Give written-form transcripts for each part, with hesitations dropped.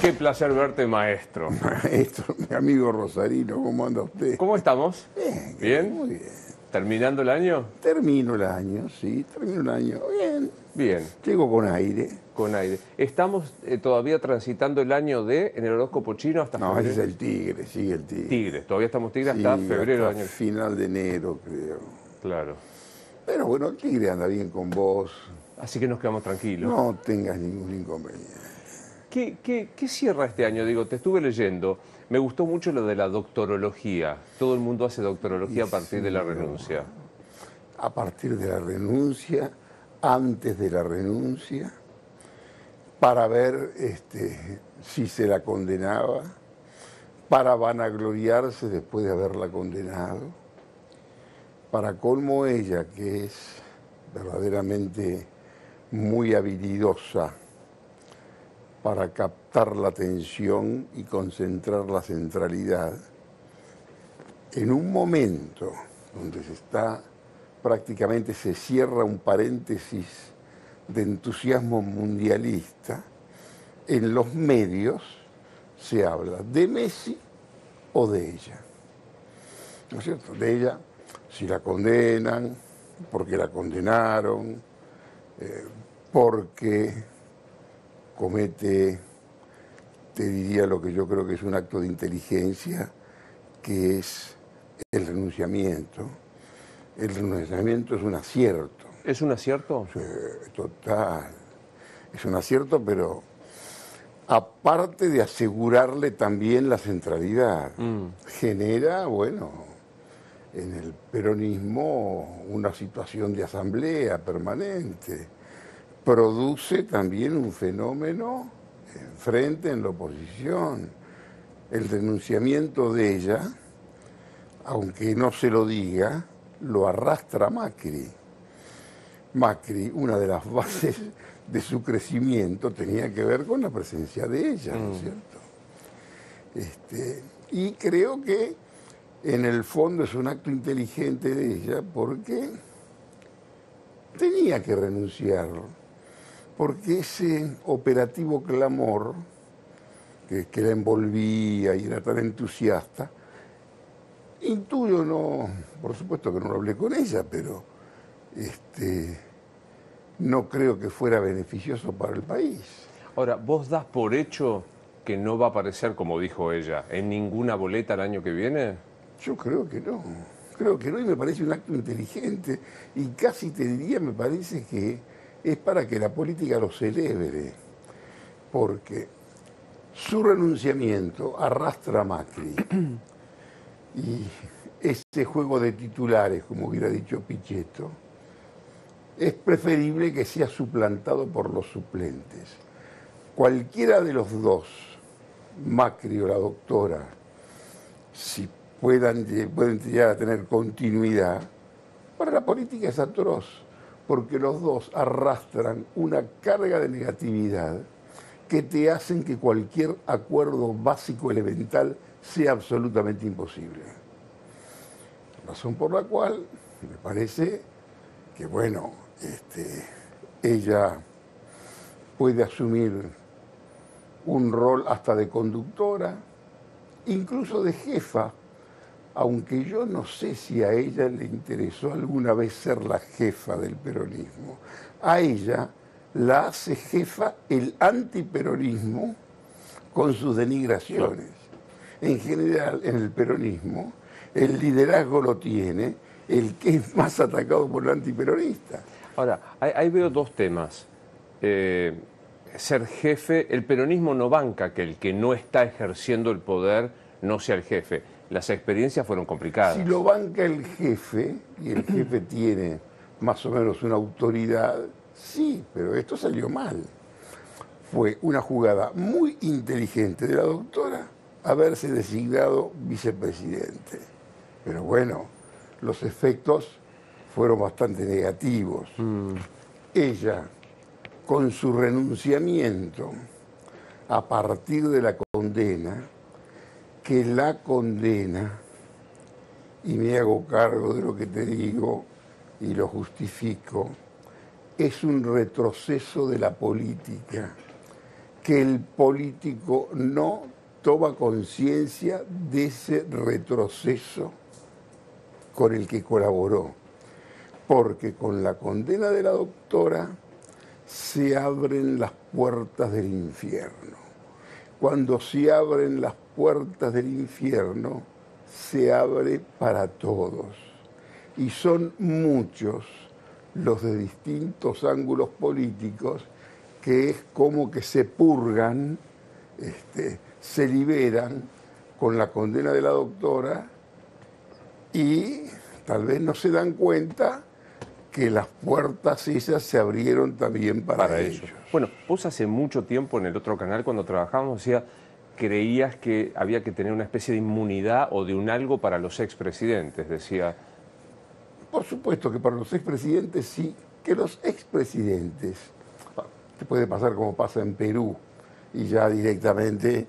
Qué placer verte, maestro. Maestro, mi amigo Rosarino, ¿cómo anda usted? ¿Cómo estamos? Bien, ¿Bien? muy bien. ¿Terminando el año? Termino el año, sí, termino el año. Bien. Bien, Llego con aire. con aire. ¿Estamos todavía transitando el año en el horóscopo chino hasta No, ese febrero? es el tigre, sigue el tigre. Tigre, todavía estamos tigre Sí, hasta febrero del hasta año. final de enero, creo. Claro. Pero bueno, el tigre anda bien con vos. Así que nos quedamos tranquilos. No tengas ningún inconveniente. ¿Qué cierra este año? Digo, te estuve leyendo. Me gustó mucho lo de la doctorología. Todo el mundo hace doctorología a partir de la renuncia. A partir de la renuncia, antes de la renuncia, para ver si se la condenaba, para vanagloriarse después de haberla condenado. Para colmo ella, que es verdaderamente muy habilidosa para captar la atención y concentrar la centralidad, en un momento donde prácticamente se cierra un paréntesis de entusiasmo mundialista, en los medios se habla de Messi o de ella. ¿No es cierto? De ella, si la condenan, porque la condenaron, porque comete, te diría lo que yo creo que es un acto de inteligencia, que es el renunciamiento. El renunciamiento es un acierto. ¿Es un acierto? Total. Es un acierto, pero aparte de asegurarle también la centralidad, genera, bueno, en el peronismo una situación de asamblea permanente. Produce también un fenómeno enfrente, en la oposición. El renunciamiento de ella, aunque no se lo diga, lo arrastra Macri. Macri, una de las bases de su crecimiento tenía que ver con la presencia de ella, ¿no es cierto? Y creo que en el fondo es un acto inteligente de ella porque tenía que renunciar, porque ese operativo clamor que la envolvía y era tan entusiasta, intuyo, no, por supuesto que no lo hablé con ella, pero no creo que fuera beneficioso para el país. Ahora, ¿vos das por hecho que no va a aparecer, como dijo ella, en ninguna boleta el año que viene? Yo creo que no. Creo que no, y me parece un acto inteligente, y casi te diría, me parece que es para que la política lo celebre, porque su renunciamiento arrastra a Macri, y ese juego de titulares, como hubiera dicho Pichetto, es preferible que sea suplantado por los suplentes. Cualquiera de los dos, Macri o la doctora, si pueden llegar a tener continuidad, para la política es atroz, porque los dos arrastran una carga de negatividad que te hacen que cualquier acuerdo básico elemental sea absolutamente imposible. Razón por la cual me parece que, bueno, ella puede asumir un rol hasta de conductora, incluso de jefa, aunque yo no sé si a ella le interesó alguna vez ser la jefa del peronismo. A ella la hace jefa el antiperonismo con sus denigraciones. En general, en el peronismo, el liderazgo lo tiene el que es más atacado por el antiperonista. Ahora, ahí veo dos temas. Ser jefe, el peronismo no banca que el que no está ejerciendo el poder no sea el jefe. Las experiencias fueron complicadas. Si lo banca el jefe, y el jefe tiene más o menos una autoridad, sí, pero esto salió mal. Fue una jugada muy inteligente de la doctora haberse designado vicepresidente. Pero bueno, los efectos fueron bastante negativos. Ella, con su renunciamiento a partir de la condena, que la condena, y me hago cargo de lo que te digo y lo justifico, es un retroceso de la política que el político no toma conciencia de ese retroceso con el que colaboró. Porque con la condena de la doctora se abren las puertas del infierno. Cuando se abren las puertas del infierno, se abre para todos. Y son muchos los de distintos ángulos políticos que es como que se purgan, se liberan con la condena de la doctora y tal vez no se dan cuenta que las puertas esas se abrieron también para ellos. Bueno, vos hace mucho tiempo en el otro canal cuando trabajábamos creías que había que tener una especie de inmunidad o de un algo para los expresidentes, decía. Por supuesto que para los expresidentes sí, que los expresidentes, te puede pasar como pasa en Perú, y ya directamente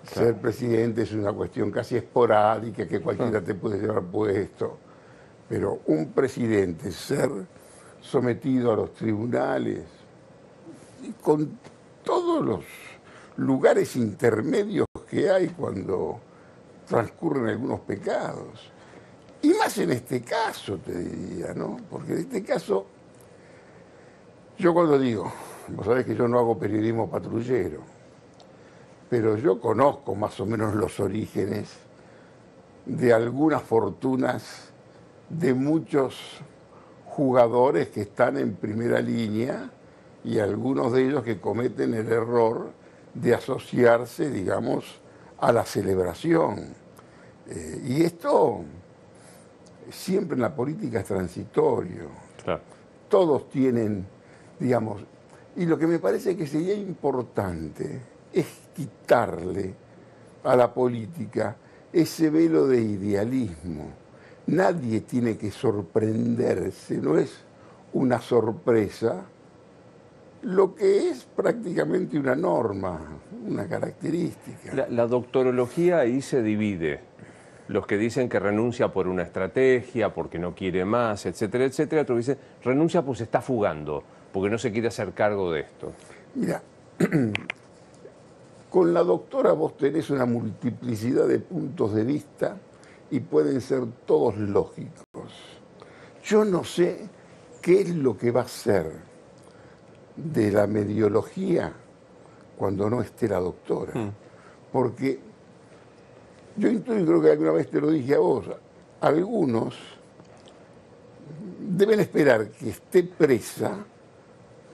ser presidente es una cuestión casi esporádica que cualquiera te puede llevar puesto. Pero un presidente ser sometido a los tribunales y con todos los lugares intermedios que hay cuando transcurren algunos pecados. Y más en este caso, te diría, ¿no? Porque en este caso, yo cuando digo, vos sabés que yo no hago periodismo patrullero, pero yo conozco más o menos los orígenes de algunas fortunas de muchos jugadores que están en primera línea y algunos de ellos que cometen el error de asociarse, digamos, a la celebración. Y esto siempre en la política es transitorio. Claro. Todos tienen, digamos, y lo que me parece que sería importante es quitarle a la política ese velo de idealismo. Nadie tiene que sorprenderse, no es una sorpresa lo que es prácticamente una norma, una característica. La doctorología ahí se divide. Los que dicen que renuncia por una estrategia, porque no quiere más, etcétera, etcétera. Otros dicen, renuncia pues se está fugando, porque no se quiere hacer cargo de esto. Mira, con la doctora vos tenés una multiplicidad de puntos de vista y pueden ser todos lógicos. Yo no sé qué es lo que va a ser de la mediología cuando no esté la doctora. Porque yo intuyo, creo que alguna vez te lo dije a vos, algunos deben esperar que esté presa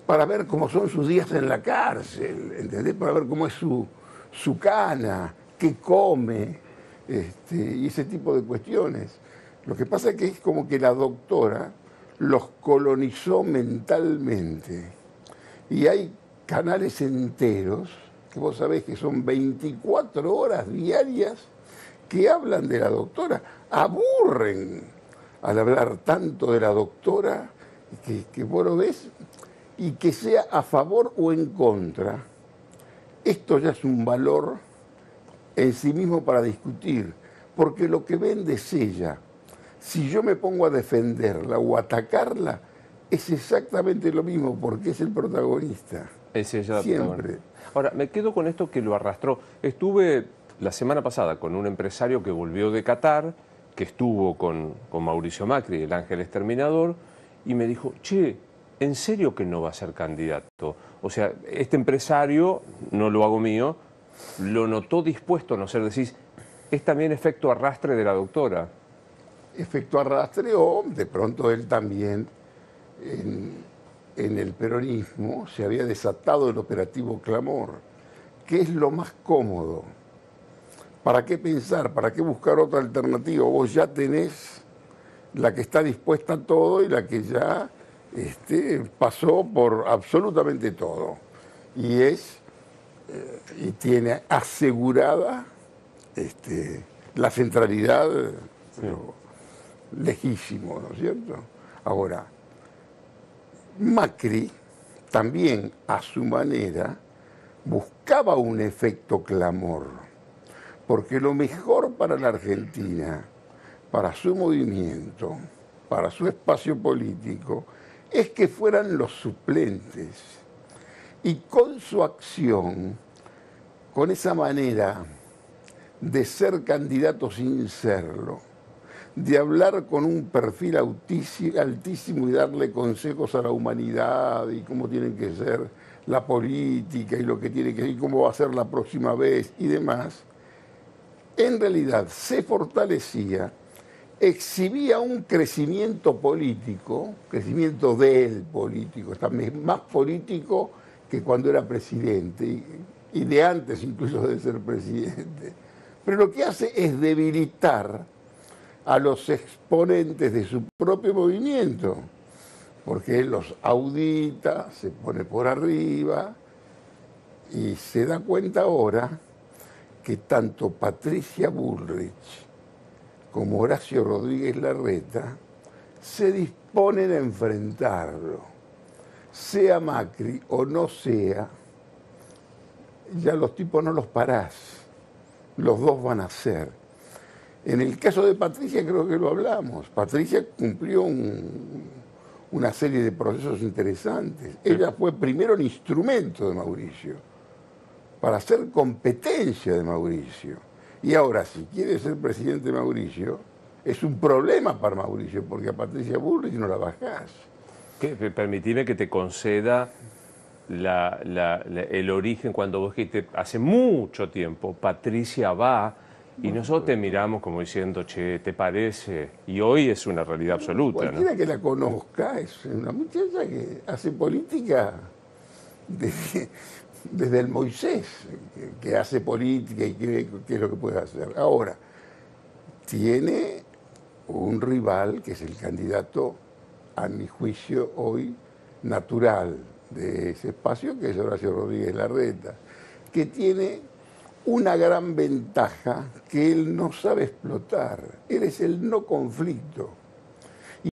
para ver cómo son sus días en la cárcel, ¿entendés? Para ver cómo es su cana, qué come, y ese tipo de cuestiones. Lo que pasa es que es como que la doctora los colonizó mentalmente. Y hay canales enteros, que vos sabés que son 24 horas diarias, que hablan de la doctora. Aburren al hablar tanto de la doctora, que vos lo ves, y que sea a favor o en contra. Esto ya es un valor en sí mismo para discutir, porque lo que vende es ella. Si yo me pongo a defenderla o a atacarla, es exactamente lo mismo, porque es el protagonista. Es ella la siempre. protagonista. Ahora, me quedo con esto que lo arrastró. Estuve la semana pasada con un empresario que volvió de Qatar, que estuvo con Mauricio Macri, el ángel exterminador, y me dijo, che, ¿en serio que no va a ser candidato? O sea, este empresario, no lo hago mío, lo notó dispuesto a no ser, decís, es también efecto arrastre de la doctora. Efecto arrastre o de pronto él también en el peronismo se había desatado el operativo Clamor, que es lo más cómodo. ¿Para qué pensar? ¿Para qué buscar otra alternativa? Vos ya tenés la que está dispuesta a todo y la que ya pasó por absolutamente todo. Y tiene asegurada la centralidad, pero lejísimo, ¿no es cierto? Ahora, Macri también a su manera buscaba un efecto Clamor, porque lo mejor para la Argentina, para su movimiento, para su espacio político, es que fueran los suplentes. Y con su acción con esa manera de ser candidato sin serlo, de hablar con un perfil altísimo y darle consejos a la humanidad y cómo tiene que ser la política y lo que tiene que ser y cómo va a ser la próxima vez y demás, en realidad se fortalecía, exhibía un crecimiento político, crecimiento del político, también más político que cuando era presidente y de antes incluso de ser presidente. Pero lo que hace es debilitar a los exponentes de su propio movimiento, porque él los audita, se pone por arriba y se da cuenta ahora que tanto Patricia Bullrich como Horacio Rodríguez Larreta se disponen a enfrentarlo. Sea Macri o no sea, ya los tipos no los parás, los dos van a ser. En el caso de Patricia creo que lo hablamos. Patricia cumplió una serie de procesos interesantes. Ella fue primero el instrumento de Mauricio, para hacer competencia de Mauricio. Y ahora, si quiere ser presidente Mauricio, es un problema para Mauricio, porque a Patricia Bullrich no la bajás. Permitime que te conceda el origen cuando vos dijiste, hace mucho tiempo, Patricia va, y nosotros te miramos como diciendo, che, ¿te parece? Y hoy es una realidad absoluta, Cualquiera ¿no? que la conozca es una muchacha que hace política desde el Moisés, que hace política y qué es lo que puede hacer. Ahora, tiene un rival que es el candidato, a mi juicio, hoy natural de ese espacio, que es Horacio Rodríguez Larreta, que tiene una gran ventaja que él no sabe explotar. Él es el no conflicto.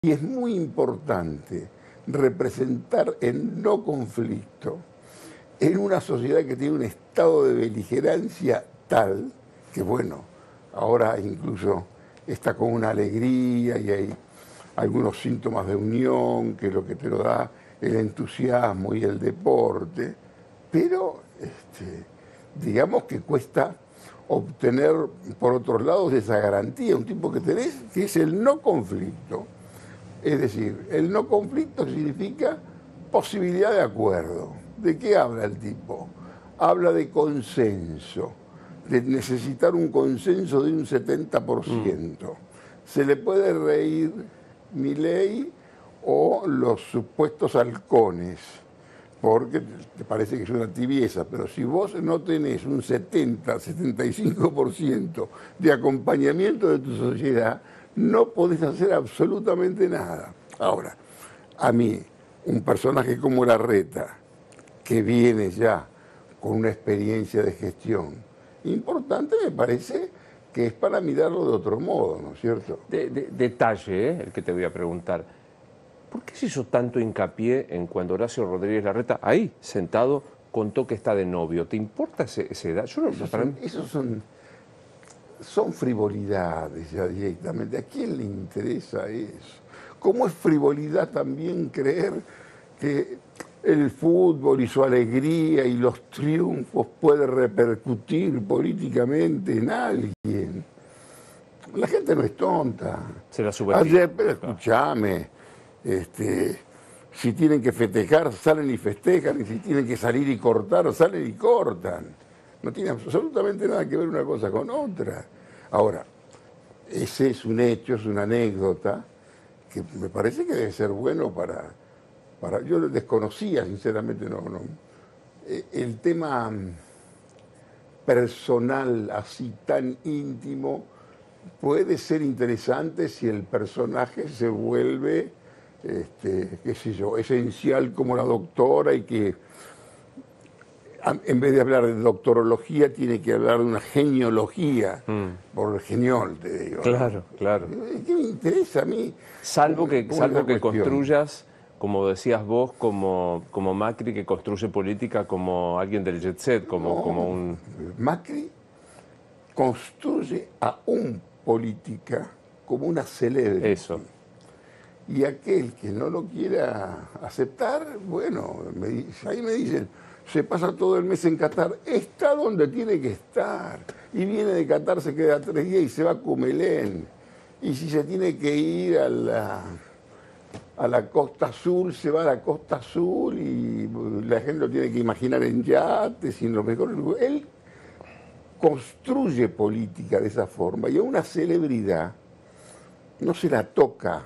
Y es muy importante representar el no conflicto en una sociedad que tiene un estado de beligerancia tal que, bueno, ahora incluso está con una alegría y hay algunos síntomas de unión, que es lo que te lo da el entusiasmo y el deporte, pero digamos que cuesta obtener por otros lados esa garantía, un tipo que tenés, que es el no conflicto. Es decir, el no conflicto significa posibilidad de acuerdo. ¿De qué habla el tipo? Habla de consenso, de necesitar un consenso de un 70%. Se le puede reír Milei o los supuestos halcones, porque te parece que es una tibieza, pero si vos no tenés un 70-75% de acompañamiento de tu sociedad, no podés hacer absolutamente nada. Ahora, a mí, un personaje como Larreta, que viene ya con una experiencia de gestión importante, me parece que es para mirarlo de otro modo, ¿no es cierto? Detalle, el que te voy a preguntar. ¿Por qué se hizo tanto hincapié en cuando Horacio Rodríguez Larreta, ahí, sentado, contó que está de novio? ¿Te importa esa edad? Yo no, Esos son frivolidades ya directamente. ¿A quién le interesa eso? ¿Cómo es frivolidad también creer que el fútbol y su alegría y los triunfos puede repercutir políticamente en alguien? La gente no es tonta. Se la subestima. Pero escúchame, si tienen que festejar, salen y festejan, y si tienen que salir y cortar, salen y cortan. No tiene absolutamente nada que ver una cosa con otra. Ahora, ese es un hecho, es una anécdota que me parece que debe ser bueno para yo lo desconocía, sinceramente, no. El tema personal así tan íntimo puede ser interesante si el personaje se vuelve, qué sé yo, esencial como la doctora y que en vez de hablar de doctorología tiene que hablar de una geniología, por el geniol, te digo. Claro, claro. ¿Qué me interesa a mí? Salvo que construyas, como decías vos, como Macri, que construye política como alguien del jet set, como un... Macri construye a un política como una celebrity. Eso. Y aquel que no lo quiera aceptar, bueno, ahí me dicen, se pasa todo el mes en Qatar, está donde tiene que estar. Y viene de Qatar, se queda 3 días y se va a Cumelén. Y si se tiene que ir a la costa sur, se va a la costa sur y la gente lo tiene que imaginar en yates y en los mejores lugares. Él construye política de esa forma y a una celebridad no se la toca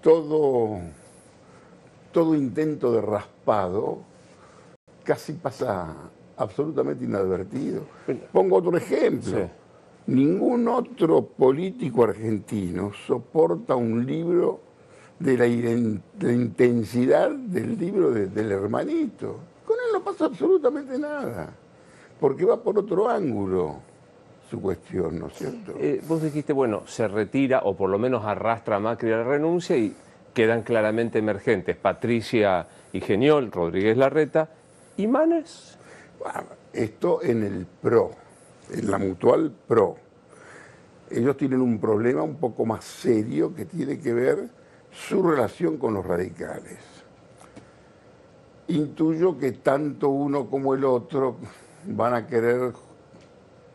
todo intento de raspado, casi pasa absolutamente inadvertido. Pongo otro ejemplo. Sí. Ningún otro político argentino soporta un libro de la intensidad del libro del hermanito. Con él no pasa absolutamente nada, porque va por otro ángulo su cuestión, ¿no es cierto? Vos dijiste, bueno, se retira o por lo menos arrastra a Macri a la renuncia y quedan claramente emergentes Patricia Higeniol, Rodríguez Larreta y Manes. Bueno, esto en el PRO, en la Mutual PRO. Ellos tienen un problema un poco más serio que tiene que ver su relación con los radicales. Intuyo que tanto uno como el otro van a querer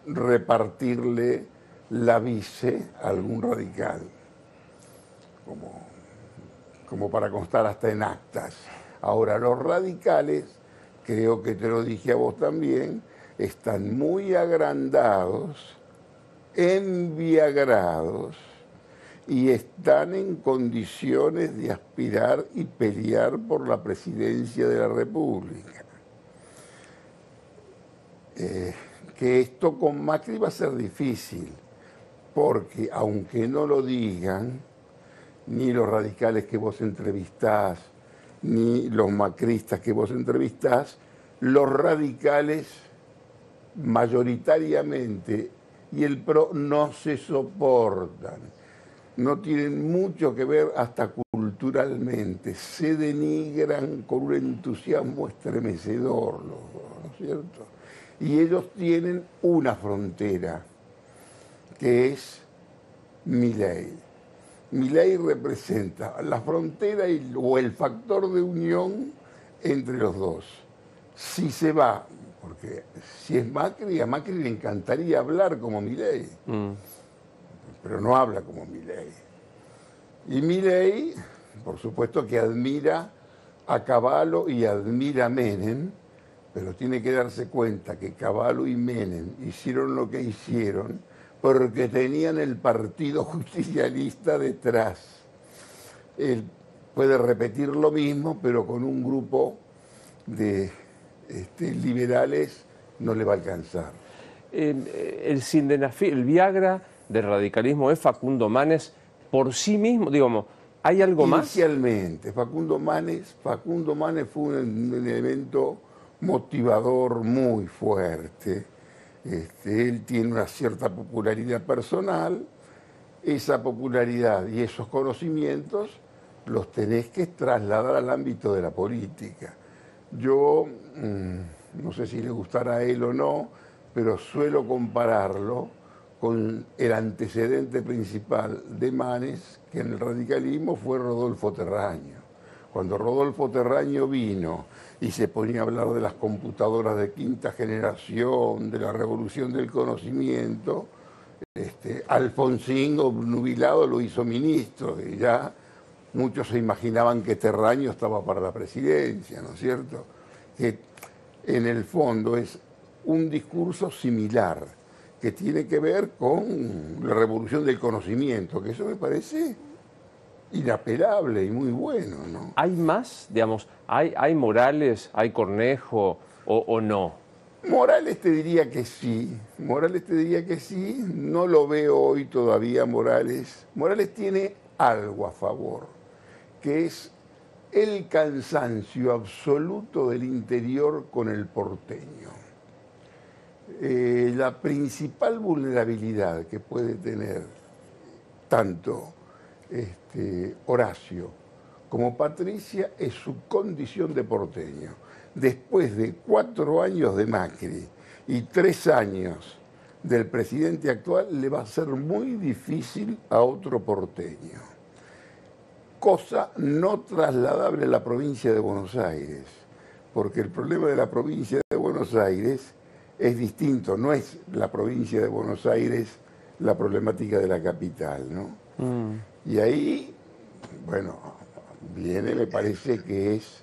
repartirle la vice a algún radical, como para constar hasta en actas. Ahora, los radicales, creo que te lo dije a vos también, están muy agrandados, enviagrados, y están en condiciones de aspirar y pelear por la presidencia de la República. Que esto con Macri va a ser difícil, porque aunque no lo digan, ni los radicales que vos entrevistás, ni los macristas que vos entrevistás, los radicales mayoritariamente y el PRO no se soportan. No tienen mucho que ver hasta culturalmente, se denigran con un entusiasmo estremecedor los dos, ¿no es cierto? Y ellos tienen una frontera, que es Milei. Milei representa la frontera o el factor de unión entre los dos. Si se va, porque si es Macri, a Macri le encantaría hablar como Milei. Pero no habla como Milei. Y Milei, por supuesto que admira a Cavallo y admira a Menem, pero tiene que darse cuenta que Cavallo y Menem hicieron lo que hicieron porque tenían el Partido Justicialista detrás. Él puede repetir lo mismo, pero con un grupo de liberales no le va a alcanzar. El sildenafil, el Viagra del radicalismo es Facundo Manes por sí mismo, digamos, ¿hay algo más? Inicialmente, Facundo Manes fue un elemento motivador muy fuerte. Él tiene una cierta popularidad personal, esa popularidad y esos conocimientos los tenés que trasladar al ámbito de la política. Yo, no sé si le gustará a él o no, pero suelo compararlo con el antecedente principal de Manes, que en el radicalismo fue Rodolfo Terraño. Cuando Rodolfo Terraño vino y se ponía a hablar de las computadoras de quinta generación, de la revolución del conocimiento, Alfonsín obnubilado lo hizo ministro y ya muchos se imaginaban que Terraño estaba para la presidencia, ¿no es cierto? Que en el fondo es un discurso similar que tiene que ver con la revolución del conocimiento, que eso me parece inapelable y muy bueno, ¿no? ¿Hay más? Digamos, ¿hay Morales, hay Cornejo o no? Morales te diría que sí, no lo veo hoy todavía Morales. Morales tiene algo a favor, que es el cansancio absoluto del interior con el porteño. La principal vulnerabilidad que puede tener tanto Horacio como Patricia es su condición de porteño. Después de 4 años de Macri y 3 años del presidente actual, le va a ser muy difícil a otro porteño. Cosa no trasladable a la provincia de Buenos Aires, porque el problema de la provincia de Buenos Aires es distinto, no es la provincia de Buenos Aires la problemática de la capital, ¿no? Y ahí, bueno, viene, me parece que es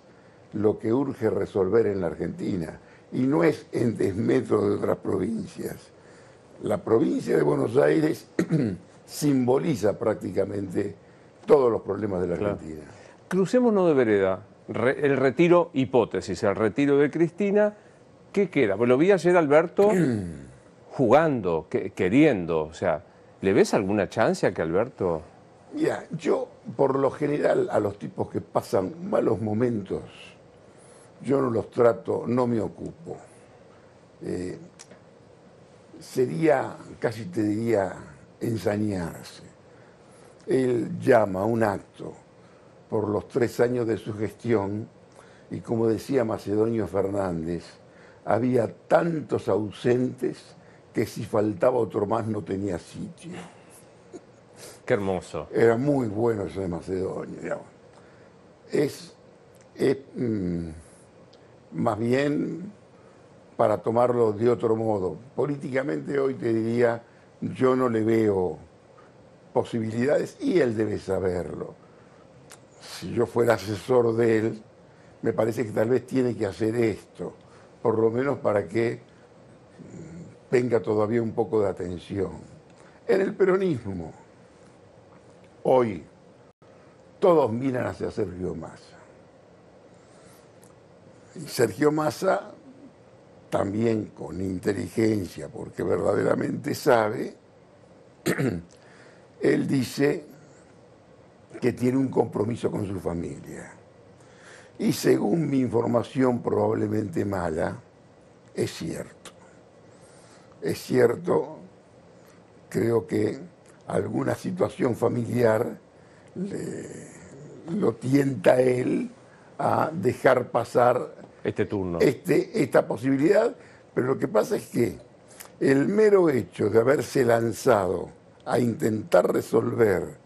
lo que urge resolver en la Argentina, y no es en desmetro de otras provincias. La provincia de Buenos Aires simboliza prácticamente todos los problemas de la Argentina. Crucémonos de vereda. El retiro, hipótesis, el retiro de Cristina, ¿qué queda? Pues lo vi ayer, Alberto, jugando, queriendo. O sea, ¿le ves alguna chance a que Alberto...? Mira, yo por lo general a los tipos que pasan malos momentos, yo no los trato, no me ocupo. Sería, casi te diría, ensañarse. Él llama a un acto por los 3 años de su gestión y, como decía Macedonio Fernández, había tantos ausentes que si faltaba otro más no tenía sitio. Qué hermoso. Era muy bueno eso de Macedonio, digamos. Más bien para tomarlo de otro modo. Políticamente hoy te diría, yo no le veo posibilidades y él debe saberlo. Si yo fuera asesor de él, me parece que tal vez tiene que hacer esto, por lo menos para que tenga todavía un poco de atención. En el peronismo, hoy, todos miran hacia Sergio Massa. Y Sergio Massa, también con inteligencia, porque verdaderamente sabe, él dice que tiene un compromiso con su familia. Y según mi información probablemente mala, es cierto. Es cierto, creo que alguna situación familiar lo tienta a él a dejar pasar este turno. Esta posibilidad, pero lo que pasa es que el mero hecho de haberse lanzado a intentar resolver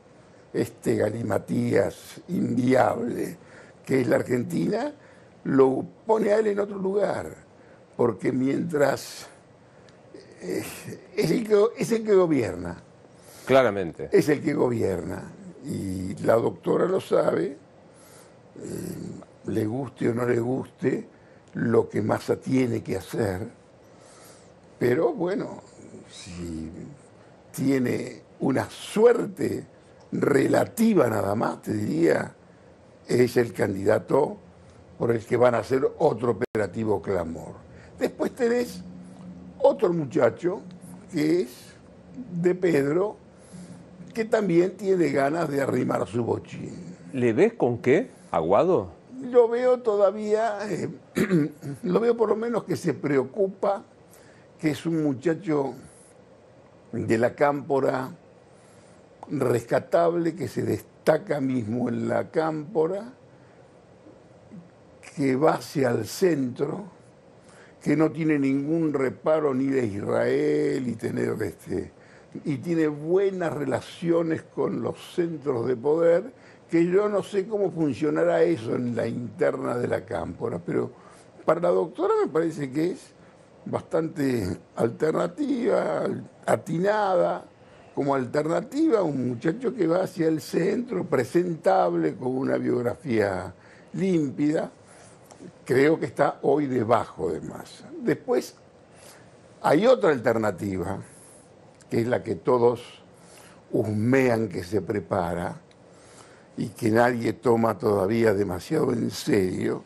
este galimatías inviable que es la Argentina, lo pone a él en otro lugar, porque mientras es el que gobierna. Claramente. Es el que gobierna, y la doctora lo sabe, le guste o no le guste lo que Massa tiene que hacer, pero bueno, si tiene una suerte relativa nada más, te diría, es el candidato por el que van a hacer otro operativo clamor. Después tenés otro muchacho que es de Pedro, que también tiene ganas de arrimar su bochín. ¿Le ves con qué? ¿Aguado? Lo veo todavía, lo veo por lo menos que se preocupa, que es un muchacho de la cámpora rescatable, que se destaca mismo en la cámpora, que va hacia el centro, que no tiene ningún reparo ni de Israel y tiene buenas relaciones con los centros de poder, que yo no sé cómo funcionará eso en la interna de la cámpora, pero para la doctora me parece que es bastante alternativa, atinada, como alternativa, un muchacho que va hacia el centro, presentable, con una biografía límpida. Creo que está hoy debajo de Massa. Después hay otra alternativa, que es la que todos husmean que se prepara y que nadie toma todavía demasiado en serio,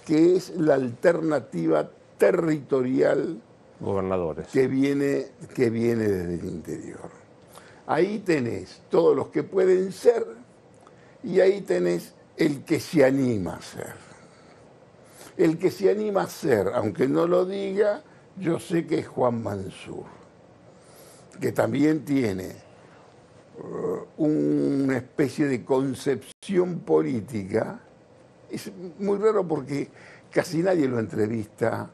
que es la alternativa territorial gobernadores que viene desde el interior. Ahí tenés todos los que pueden ser y ahí tenés el que se anima a ser. El que se anima a ser, aunque no lo diga, yo sé que es Juan Mansur, que también tiene una especie de concepción política. Es muy raro porque casi nadie lo entrevista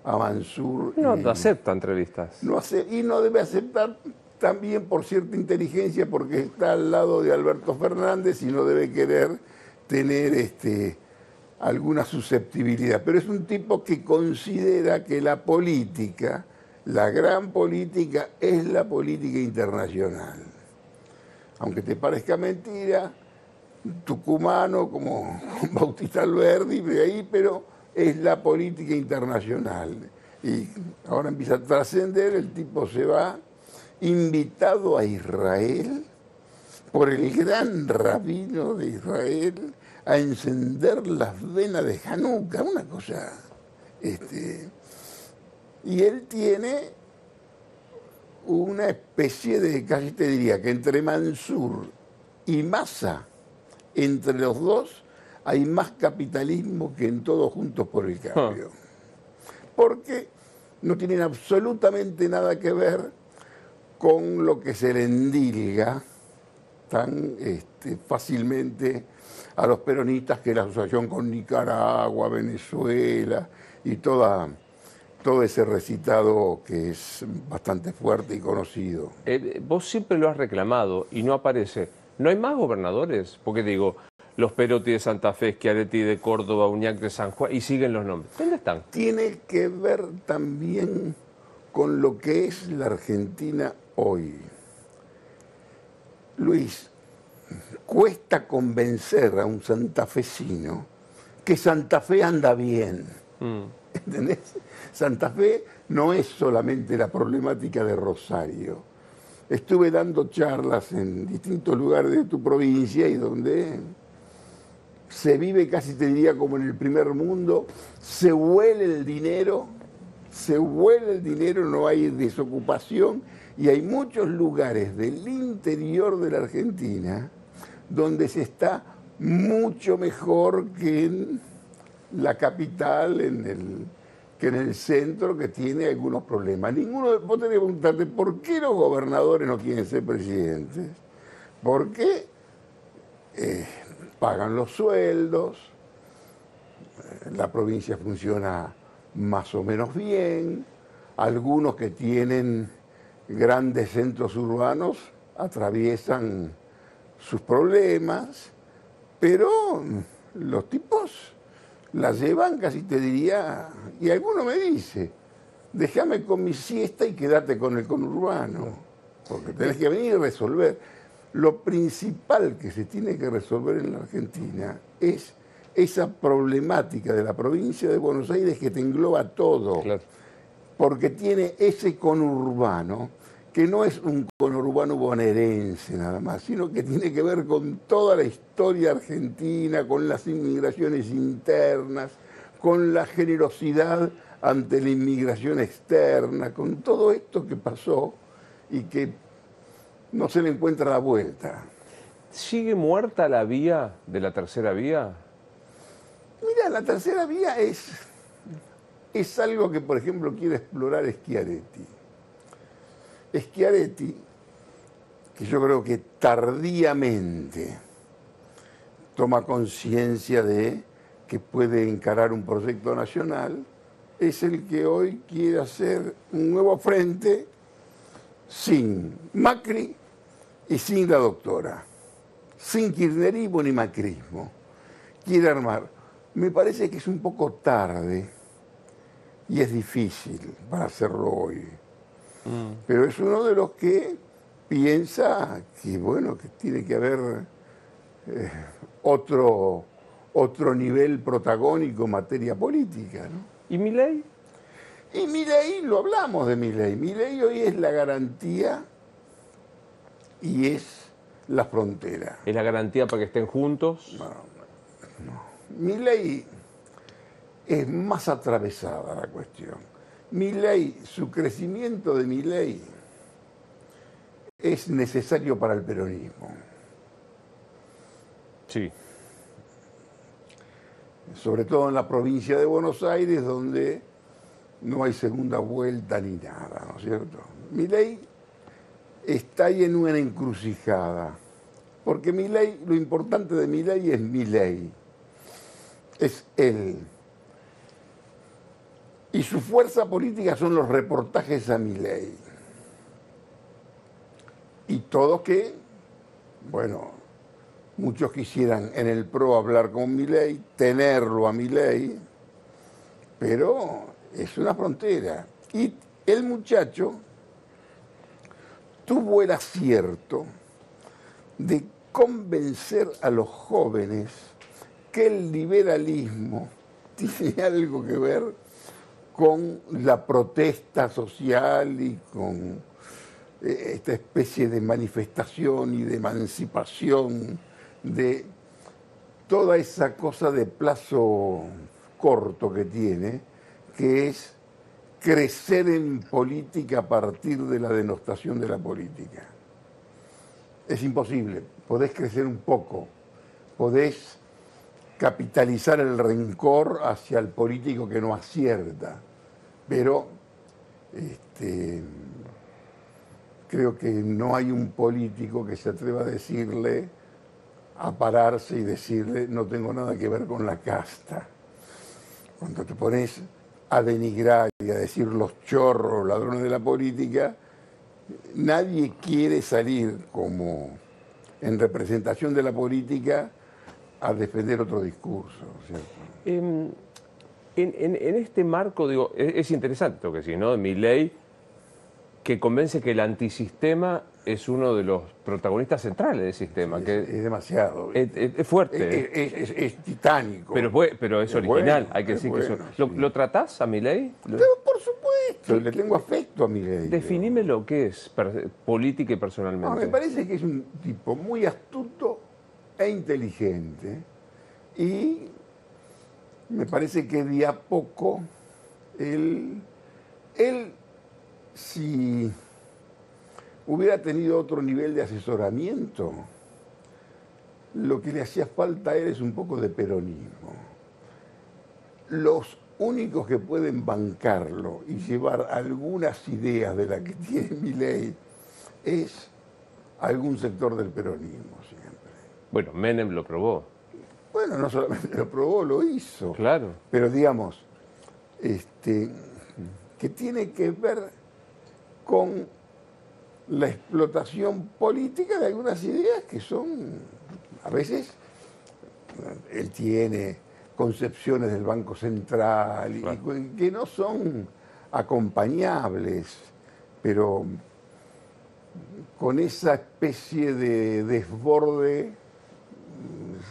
a Mansur. No acepta entrevistas. Y no debe aceptar también por cierta inteligencia, porque está al lado de Alberto Fernández y no debe querer tener alguna susceptibilidad, pero es un tipo que considera que la política, la gran política, es la política internacional. Aunque te parezca mentira, tucumano como Bautista Alberdi, de ahí, pero es la política internacional. Y ahora empieza a trascender, el tipo se va invitado a Israel por el gran rabino de Israel a encender las venas de Hanukkah, una cosa. Y él tiene una especie de, casi te diría, que entre Mansur y Massa, entre los dos, hay más capitalismo que en Todos Juntos por el Cambio. Porque no tienen absolutamente nada que ver con lo que se le endilga tan fácilmente a los peronistas, que es la asociación con Nicaragua, Venezuela y todo ese recitado que es bastante fuerte y conocido. Vos siempre lo has reclamado y no aparece. ¿No hay más gobernadores? Porque digo, los Perotti de Santa Fe, Schiaretti de Córdoba, Uñac de San Juan, y siguen los nombres. ¿Dónde están? Tiene que ver también con lo que es la Argentina hoy. Luis, cuesta convencer a un santafesino que Santa Fe anda bien. ¿Entendés? Santa Fe no es solamente la problemática de Rosario. Estuve dando charlas en distintos lugares de tu provincia y donde se vive, casi te diría, como en el primer mundo, se huele el dinero, no hay desocupación y hay muchos lugares del interior de la Argentina donde se está mucho mejor que en la capital, que en el centro, que tiene algunos problemas. Vos tenés que preguntarte, ¿por qué los gobernadores no quieren ser presidentes? Porque pagan los sueldos, la provincia funciona más o menos bien, algunos que tienen grandes centros urbanos atraviesan sus problemas, pero los tipos la llevan, casi te diría, y alguno me dice, déjame con mi siesta y quédate con el conurbano, porque tenés que venir y resolver. Lo principal que se tiene que resolver en la Argentina es esa problemática de la provincia de Buenos Aires que te engloba todo, claro, porque tiene ese conurbano que no es un conurbano bonaerense nada más, sino que tiene que ver con toda la historia argentina, con las inmigraciones internas, con la generosidad ante la inmigración externa, con todo esto que pasó y que no se le encuentra la vuelta. ¿Sigue muerta la vía de la tercera vía? Mira, la tercera vía es algo que, por ejemplo, quiere explorar Schiaretti. Schiaretti, que yo creo que tardíamente toma conciencia de que puede encarar un proyecto nacional, es el que hoy quiere hacer un nuevo frente sin Macri y sin la doctora, sin kirchnerismo ni macrismo. Quiere armar. Me parece que es un poco tarde y es difícil para hacerlo hoy. Pero es uno de los que piensa que, bueno, que tiene que haber otro nivel protagónico en materia política, ¿no? ¿Y Milei? Y Milei, lo hablamos de Milei. Milei hoy es la garantía y es la frontera. ¿Es la garantía para que estén juntos? No. Milei es más atravesada la cuestión. Milei, su crecimiento de Milei es necesario para el peronismo. Sí. Sobre todo en la provincia de Buenos Aires, donde no hay segunda vuelta ni nada, ¿no es cierto? Milei está ahí en una encrucijada, porque Milei, lo importante de Milei es Milei, es él. Y su fuerza política son los reportajes a Milei. Y todos que, bueno, Muchos quisieran en el PRO hablar con Milei, tenerlo a Milei, pero es una frontera. Y el muchacho tuvo el acierto de convencer a los jóvenes que el liberalismo tiene algo que ver con la protesta social y con esta especie de manifestación y de emancipación de toda esa cosa de plazo corto que tiene, que es crecer en política a partir de la denostación de la política. Es imposible, podés crecer un poco, podés capitalizar el rencor hacia el político que no acierta, pero creo que no hay un político que se atreva a decirle, a pararse y decirle, no tengo nada que ver con la casta. Cuando te pones a denigrar y a decir los chorros, ladrones de la política, nadie quiere salir como en representación de la política a defender otro discurso, ¿cierto? En este marco, digo, es interesante lo que sí, ¿no? Milei, que convence que el antisistema es uno de los protagonistas centrales del sistema. Es, que es demasiado. es fuerte. Es titánico. Pero es original, bueno, hay que decir bueno, que eso. sí. ¿Lo tratás a Milei? Pero por supuesto, le tengo afecto a Milei. Definime lo que es política y personalmente. No, me parece que es un tipo muy astuto e inteligente y me parece que de a poco él si hubiera tenido otro nivel de asesoramiento, lo que le hacía falta a él es un poco de peronismo. Los únicos que pueden bancarlo y llevar algunas ideas de las que tiene Milei es algún sector del peronismo siempre. Bueno, Menem lo probó. Bueno, no solamente lo probó, lo hizo. Claro. Pero digamos, que tiene que ver con la explotación política de algunas ideas que son, a veces, él tiene concepciones del Banco Central Claro. y que no son acompañables, pero con esa especie de desborde,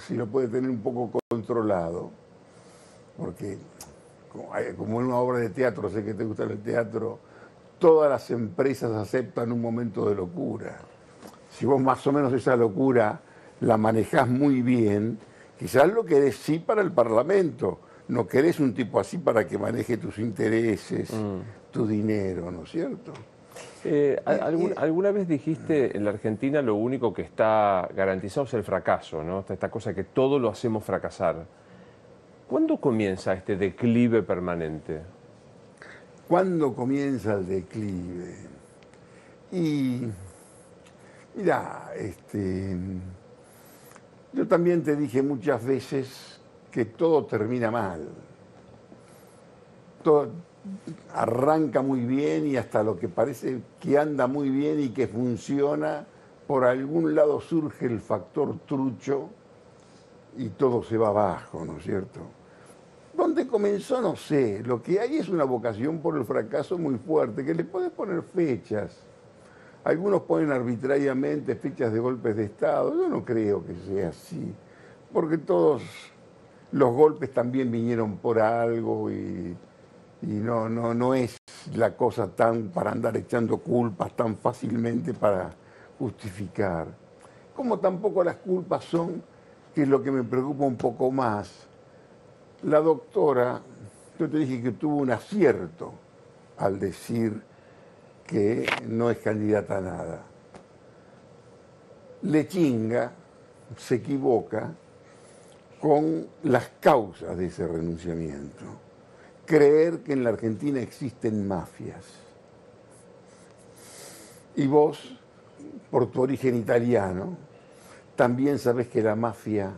si lo puede tener un poco controlado, porque como en una obra de teatro, sé que te gusta el teatro, todas las empresas aceptan un momento de locura. Si vos más o menos esa locura la manejás muy bien, quizás lo querés sí para el Parlamento, no querés un tipo así para que maneje tus intereses, tu dinero, ¿no es cierto? ¿Alguna vez dijiste en la Argentina lo único que está garantizado es el fracaso, ¿no? Esta cosa que todo lo hacemos fracasar. ¿Cuándo comienza este declive permanente? ¿Cuándo comienza el declive? Y mira, yo también te dije muchas veces que todo termina mal. Todo arranca muy bien y hasta lo que parece que anda muy bien y que funciona, por algún lado surge el factor trucho y todo se va abajo, ¿no es cierto? ¿Dónde comenzó? No sé. Lo que hay es una vocación por el fracaso muy fuerte, que le puedes poner fechas. Algunos ponen arbitrariamente fechas de golpes de Estado. Yo no creo que sea así, porque todos los golpes también vinieron por algo y no es la cosa tan para andar echando culpas tan fácilmente para justificar. Como tampoco las culpas son, que es lo que me preocupa un poco más. La doctora, yo te dije que tuvo un acierto al decir que no es candidata a nada. Le chinga, se equivoca con las causas de ese renunciamiento. Creer que en la Argentina existen mafias. Y vos, por tu origen italiano, también sabés que la mafia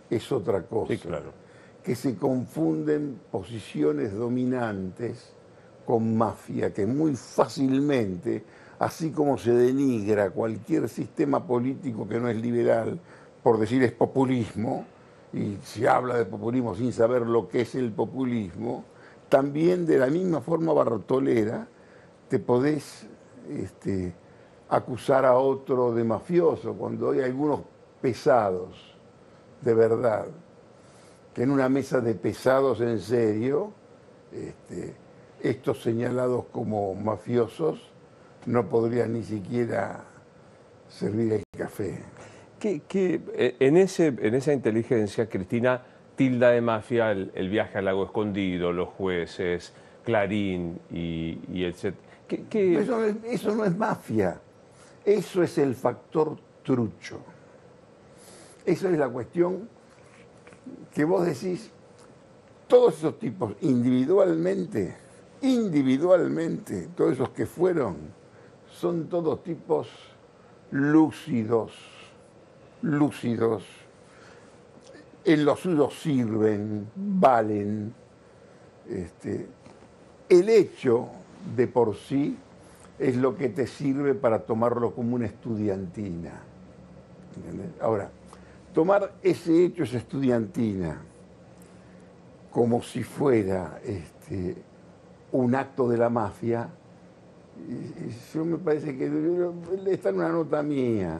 es otra cosa. Sí, claro. Que se confunden posiciones dominantes con mafia, que muy fácilmente, así como se denigra cualquier sistema político que no es liberal por decir es populismo, y se habla de populismo sin saber lo que es el populismo, también de la misma forma bartolera te podés acusar a otro de mafioso, cuando hay algunos pesados, de verdad, que en una mesa de pesados en serio, estos señalados como mafiosos no podrían ni siquiera servir el café. En esa inteligencia, Cristina tilda de mafia el viaje al Lago Escondido, los jueces, Clarín y etc. Eso no es mafia, eso es el factor trucho. Eso es la cuestión que vos decís, todos esos tipos individualmente, todos esos que fueron, son todos tipos lúcidos, en lo suyo sirven, valen. El hecho de por sí es lo que te sirve para tomarlo como una estudiantina. ¿Entendés? Ahora, tomar ese hecho, esa estudiantina, como si fuera un acto de la mafia, yo me parece que está en una nota mía.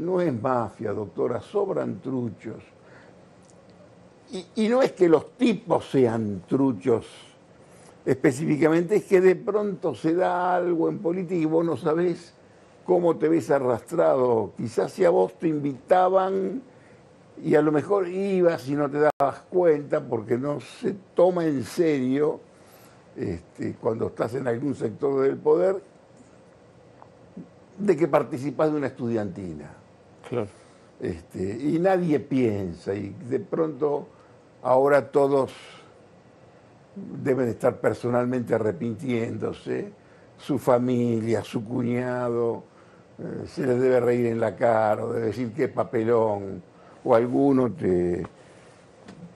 No es mafia, doctora, sobran truchos. Y no es que los tipos sean truchos específicamente, es que de pronto se da algo en política y vos no sabés cómo te ves arrastrado. Quizás si a vos te invitaban y a lo mejor ibas y no te dabas cuenta porque no se toma en serio cuando estás en algún sector del poder de que participas de una estudiantina. Claro. Y nadie piensa y de pronto ahora todos deben estar personalmente arrepintiéndose, su familia, su cuñado, se les debe reír en la cara o debe decir qué papelón, o alguno te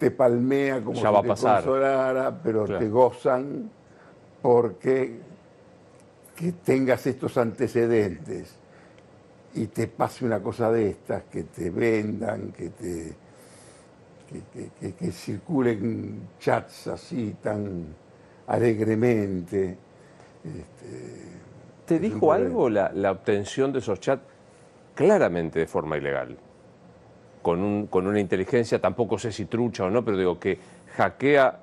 palmea como ya si va a te pasar. consolara, pero Claro. te gozan porque que tengas estos antecedentes y te pase una cosa de estas, que te vendan, que circulen chats así tan alegremente. ¿Te Es un dijo problema. algo la obtención de esos chats claramente de forma ilegal? Con una inteligencia, tampoco sé si trucha o no, pero digo que hackea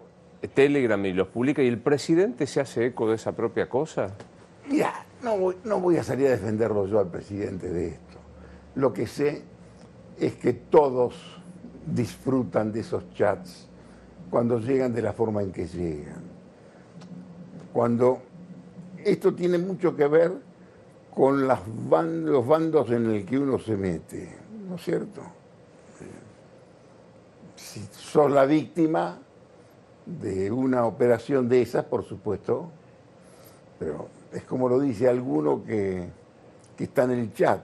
Telegram y los publica y el presidente se hace eco de esa propia cosa. Mira, no voy a salir a defenderlo yo al presidente de esto. Lo que sé es que todos disfrutan de esos chats cuando llegan de la forma en que llegan. Cuando esto tiene mucho que ver con los bandos en el que uno se mete, ¿no es cierto? Si sos la víctima de una operación de esas, por supuesto, pero es como lo dice alguno que está en el chat.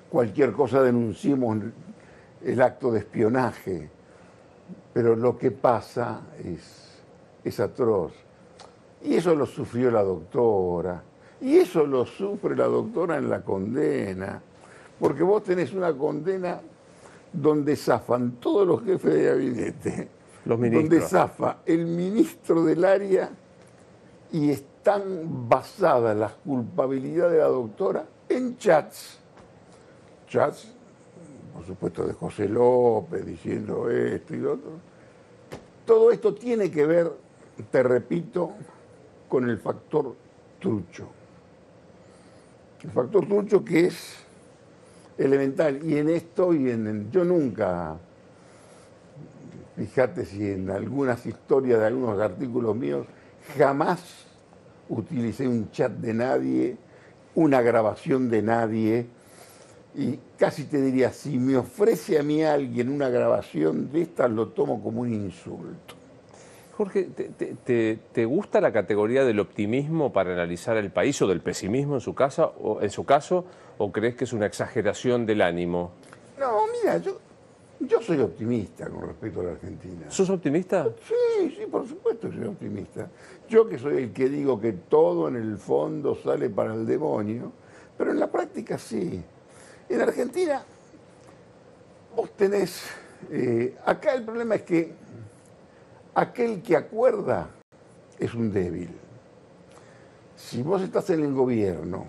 Cualquier cosa denunciemos el acto de espionaje, pero lo que pasa es atroz. Y eso lo sufrió la doctora, y eso lo sufre la doctora en la condena, porque vos tenés una condena donde zafan todos los jefes de gabinete, Los donde ministros. zafa el ministro del área y están basadas las culpabilidades de la doctora en chats. Chats, por supuesto, de José López diciendo esto y lo otro. Todo esto tiene que ver, te repito, con el factor trucho. El factor trucho que es elemental. Y en esto, yo nunca, fíjate si en algunas historias de algunos artículos míos, jamás utilicé un chat de nadie, una grabación de nadie, y casi te diría, si me ofrece a mí alguien una grabación de estas, lo tomo como un insulto. Jorge, ¿te gusta la categoría del optimismo para analizar el país o del pesimismo en su caso, o crees que es una exageración del ánimo? No, mira, yo soy optimista con respecto a la Argentina. ¿Sos optimista? Sí, por supuesto que soy optimista. Yo que soy el que digo que todo en el fondo sale para el demonio, Pero en la práctica sí. En Argentina vos tenés... acá el problema es que aquel que acuerda es un débil. Si vos estás en el gobierno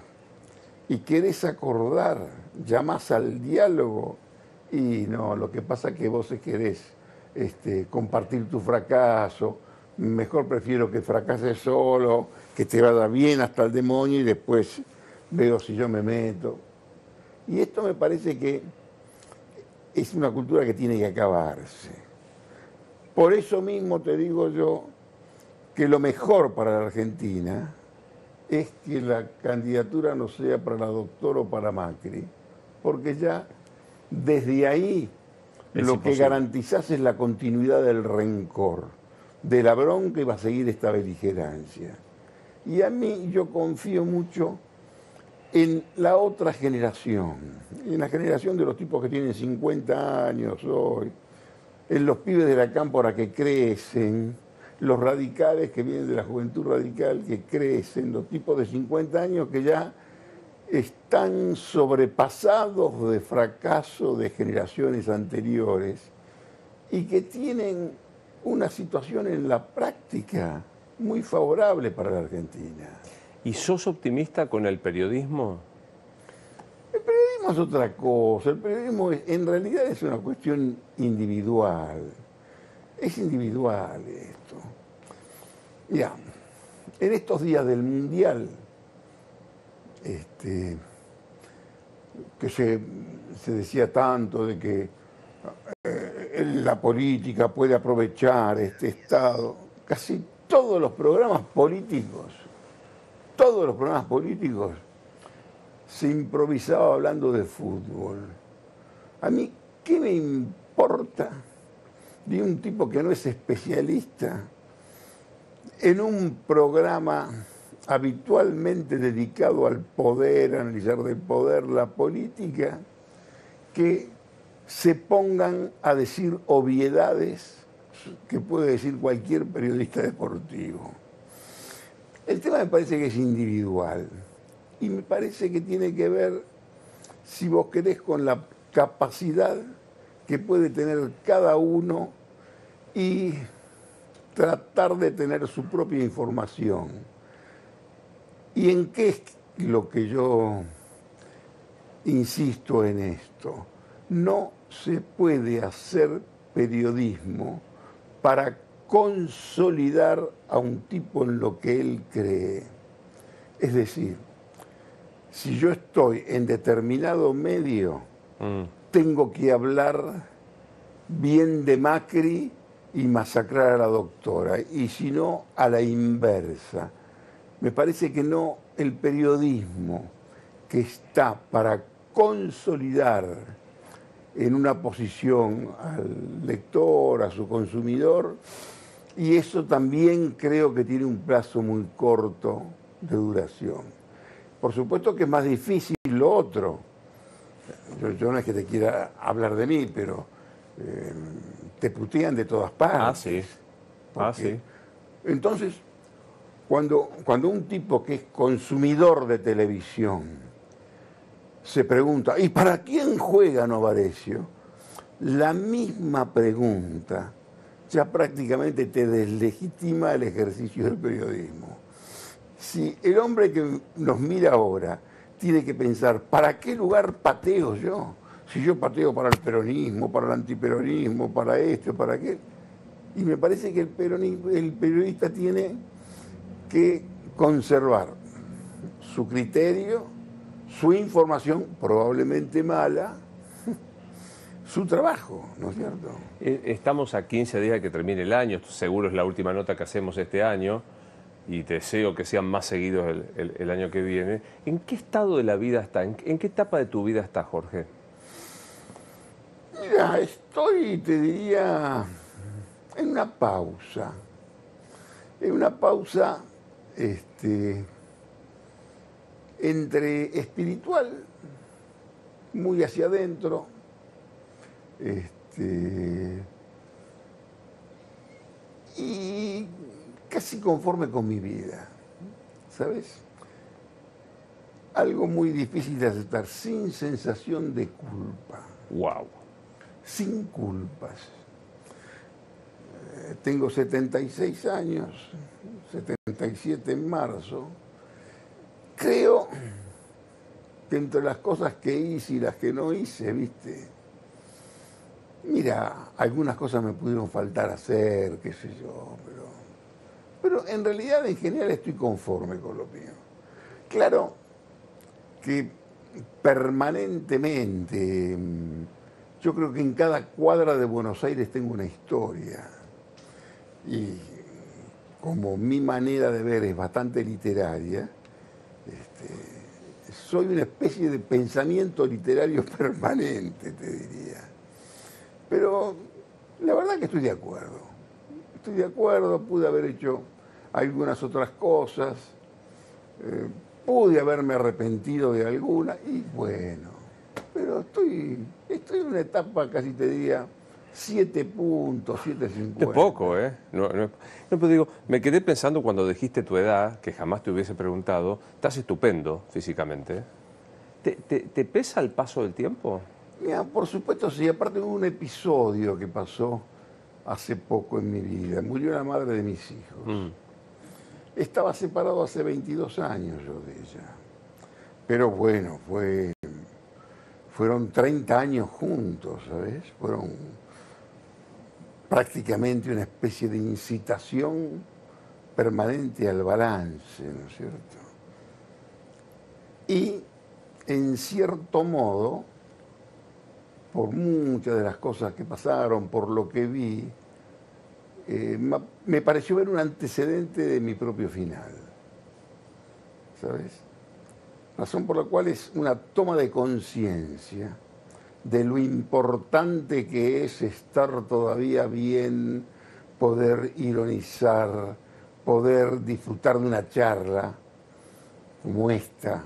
y querés acordar, llamás al diálogo y no, lo que pasa es que vos querés compartir tu fracaso, mejor prefiero que fracases solo, que te vaya bien hasta el demonio y después veo si yo me meto. Y esto me parece que es una cultura que tiene que acabarse. Por eso mismo te digo yo que lo mejor para la Argentina es que la candidatura no sea para la doctora o para Macri, porque ya desde ahí lo que garantizás es la continuidad del rencor, de la bronca, y va a seguir esta beligerancia. Y a mí yo confío mucho en la otra generación, en la generación de los tipos que tienen 50 años hoy, en los pibes de la cámpora que crecen, los radicales que vienen de la juventud radical que crecen, los tipos de 50 años que ya están sobrepasados de fracaso de generaciones anteriores y que tienen una situación en la práctica muy favorable para la Argentina. ¿Y sos optimista con el periodismo? El periodismo es otra cosa. El periodismo en realidad es una cuestión individual. Es individual esto. Ya, en estos días del Mundial, que se decía tanto de que la política puede aprovechar este estado, casi todos los programas políticos se improvisaba hablando de fútbol. A mí, ¿qué me importa de un tipo que no es especialista en un programa habitualmente dedicado al poder, a analizar del poder, la política, que se pongan a decir obviedades que puede decir cualquier periodista deportivo? El tema me parece que es individual y me parece que tiene que ver, si vos querés, con la capacidad que puede tener cada uno y tratar de tener su propia información. ¿Y en qué es lo que yo insisto en esto? No se puede hacer periodismo para consolidar a un tipo en lo que él cree. Es decir, si yo estoy en determinado medio, tengo que hablar bien de Macri y masacrar a la doctora, y si no, a la inversa. Me parece que no, el periodismo que está para consolidar en una posición al lector, a su consumidor, y eso también creo que tiene un plazo muy corto de duración. Por supuesto que es más difícil lo otro. Yo no es que te quiera hablar de mí, pero te putean de todas partes. Sí. Entonces, cuando un tipo que es consumidor de televisión se pregunta, ¿y para quién juega Novarecio? La misma pregunta ya prácticamente te deslegitima el ejercicio del periodismo. Si el hombre que nos mira ahora tiene que pensar, ¿para qué lugar pateo yo? Si yo pateo para el peronismo, para el antiperonismo, para esto, para aquel. Y me parece que el periodista tiene que conservar su criterio, su información, probablemente mala, su trabajo, ¿no es cierto? Estamos a 15 días de que termine el año, esto seguro es la última nota que hacemos este año, y te deseo que sean más seguidos el año que viene. ¿En qué estado de la vida está? ¿En qué etapa de tu vida está, Jorge? Mira, estoy, te diría, en una pausa. En una pausa entre espiritual, muy hacia adentro, y casi conforme con mi vida, ¿sabes? algo muy difícil de aceptar, sin sensación de culpa, Wow. sin culpas. Tengo 76 años, 77 en marzo. Creo que entre las cosas que hice y las que no hice, ¿viste? Mira, algunas cosas me pudieron faltar hacer, qué sé yo, pero en realidad en general estoy conforme con lo mío. Claro que permanentemente, yo creo que en cada cuadra de Buenos Aires tengo una historia. Y como mi manera de ver es bastante literaria, soy una especie de pensamiento literario permanente, te diría. Pero la verdad que estoy de acuerdo. Estoy de acuerdo, pude haber hecho algunas otras cosas, pude haberme arrepentido de alguna, y bueno, pero estoy en una etapa, casi te diría, 7 puntos, 7,50. Es poco, ¿eh? No, pero digo, me quedé pensando cuando dijiste tu edad, que jamás te hubiese preguntado, estás estupendo físicamente. ¿Te pesa el paso del tiempo? Mira, por supuesto, sí, aparte hubo un episodio que pasó hace poco en mi vida. Murió la madre de mis hijos. Estaba separado hace 22 años yo de ella. Pero bueno, fueron 30 años juntos, ¿sabes? Fueron prácticamente una especie de incitación permanente al balance, ¿no es cierto? Y, en cierto modo, por muchas de las cosas que pasaron, por lo que vi, me pareció ver un antecedente de mi propio final, ¿sabes? Razón por la cual es una toma de conciencia de lo importante que es estar todavía bien, poder ironizar, poder disfrutar de una charla como esta,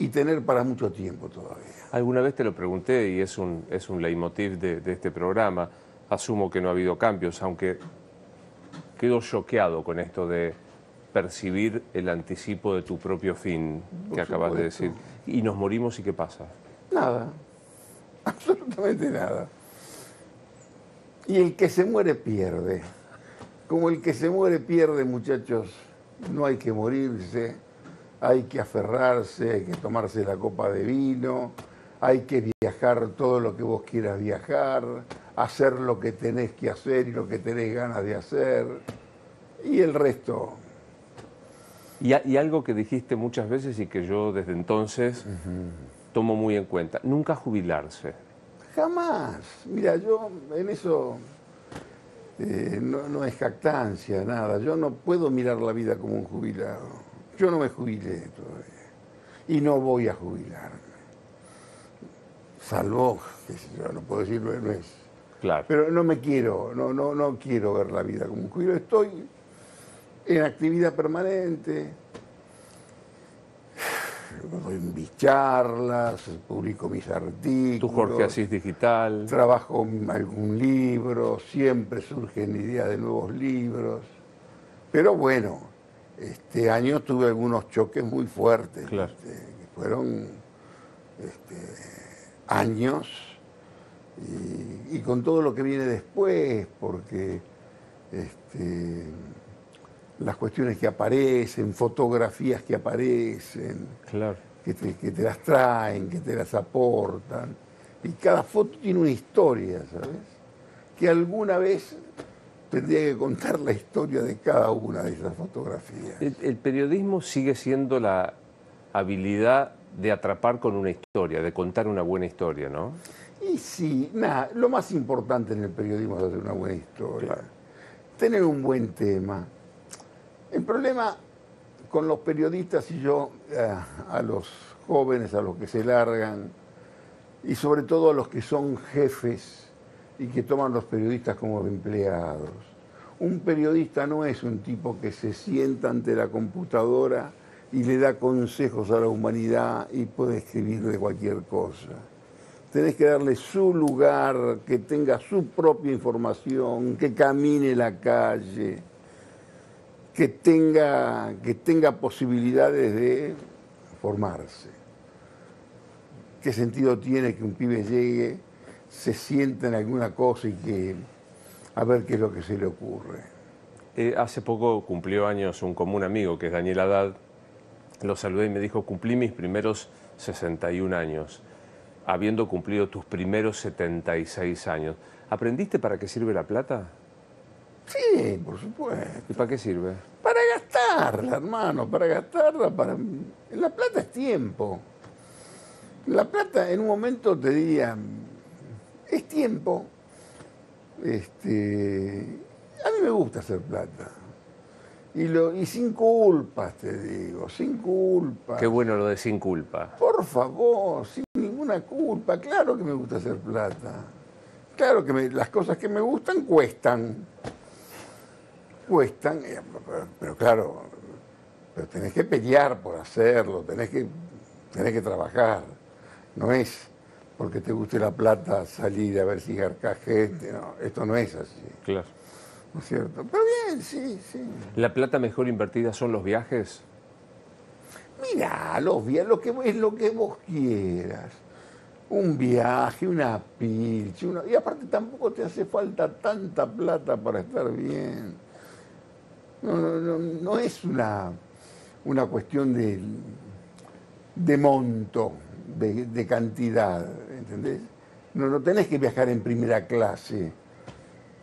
y tener para mucho tiempo todavía. Alguna vez te lo pregunté y es un leitmotiv de este programa. Asumo que no ha habido cambios, aunque quedo choqueado con esto de percibir el anticipo de tu propio fin que acabas de decir. Y nos morimos, ¿y qué pasa? Nada, absolutamente nada. Y el que se muere pierde. Como el que se muere pierde, muchachos, no hay que morirse, hay que aferrarse, hay que tomarse la copa de vino, hay que viajar todo lo que vos quieras viajar, hacer lo que tenés que hacer y lo que tenés ganas de hacer, y el resto. Y algo que dijiste muchas veces y que yo desde entonces tomo muy en cuenta, nunca jubilarse. Jamás. Mira, yo en eso no es jactancia, nada. Yo no puedo mirar la vida como un jubilado. Yo no me jubilé todavía. Y no voy a jubilarme. Salvo, qué sé yo, no puedo decirlo, no es. Claro. Pero no me quiero, no quiero ver la vida como un jubilado. Estoy en actividad permanente. Doy mis charlas, publico mis artículos. Tu Jorge Asís digital. Trabajo en algún libro, siempre surgen ideas de nuevos libros. Pero bueno, este año tuve algunos choques muy fuertes. Claro. Que fueron años y con todo lo que viene después, porque las cuestiones que aparecen, fotografías que aparecen, Claro. que te las traen, que te las aportan. Y cada foto tiene una historia, ¿sabes? Que alguna vez tendría que contar la historia de cada una de esas fotografías. El periodismo sigue siendo la habilidad de atrapar con una historia, de contar una buena historia, ¿no? Y sí, nada, lo más importante en el periodismo es hacer una buena historia. Claro. Tener un buen tema. El problema con los periodistas y yo, a los jóvenes, a los que se largan, y sobre todo a los que son jefes y que toman los periodistas como empleados. Un periodista no es un tipo que se sienta ante la computadora y le da consejos a la humanidad y puede escribir de cualquier cosa. Tenés que darle su lugar, que tenga su propia información, que camine la calle, que tenga posibilidades de formarse. ¿Qué sentido tiene que un pibe llegue, se sienta en alguna cosa y que a ver qué es lo que se le ocurre? Hace poco cumplió años un común amigo que es Daniel Haddad. Lo saludé y me dijo, cumplí mis primeros 61 años, habiendo cumplido tus primeros 76 años. ¿Aprendiste para qué sirve la plata? Sí, por supuesto. ¿Y para qué sirve? Para gastarla, hermano, para gastarla. La plata es tiempo. La plata en un momento te diría, es tiempo. A mí me gusta hacer plata. Y sin culpas, te digo, sin culpas. Qué bueno lo de sin culpa. Por favor, sin ninguna culpa. Claro que me gusta hacer plata. Claro que las cosas que me gustan cuestan. Cuestan, pero claro, pero tenés que pelear por hacerlo, tenés que trabajar. No es porque te guste la plata salir a ver si garcás gente, no, esto no es así. Claro. ¿No es cierto? Pero bien, sí, sí. ¿La plata mejor invertida son los viajes? Mirá, es lo que vos quieras. Un viaje, una pilcha, y aparte tampoco te hace falta tanta plata para estar bien. No es una cuestión de monto, de cantidad, ¿entendés? No tenés que viajar en primera clase.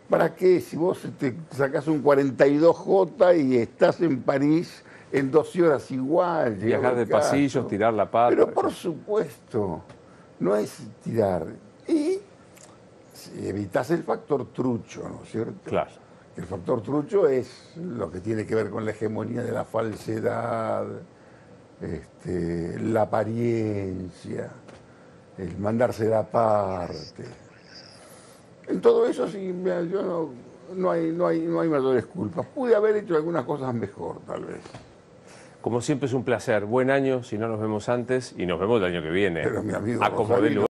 ¿Para qué? Si vos te sacás un 42J y estás en París en 12 horas igual. Viajar de pasillos, tirar la pata. Pero por supuesto, no es tirar. Y si evitás el factor trucho, ¿no es cierto? Claro. El factor trucho es lo que tiene que ver con la hegemonía de la falsedad, la apariencia, el mandarse de aparte. En todo eso sí, mira, yo no hay mayores culpas. Pude haber hecho algunas cosas mejor, tal vez. Como siempre es un placer. Buen año, si no nos vemos antes, y nos vemos el año que viene. Pero mi amigo Acomodé el lugar.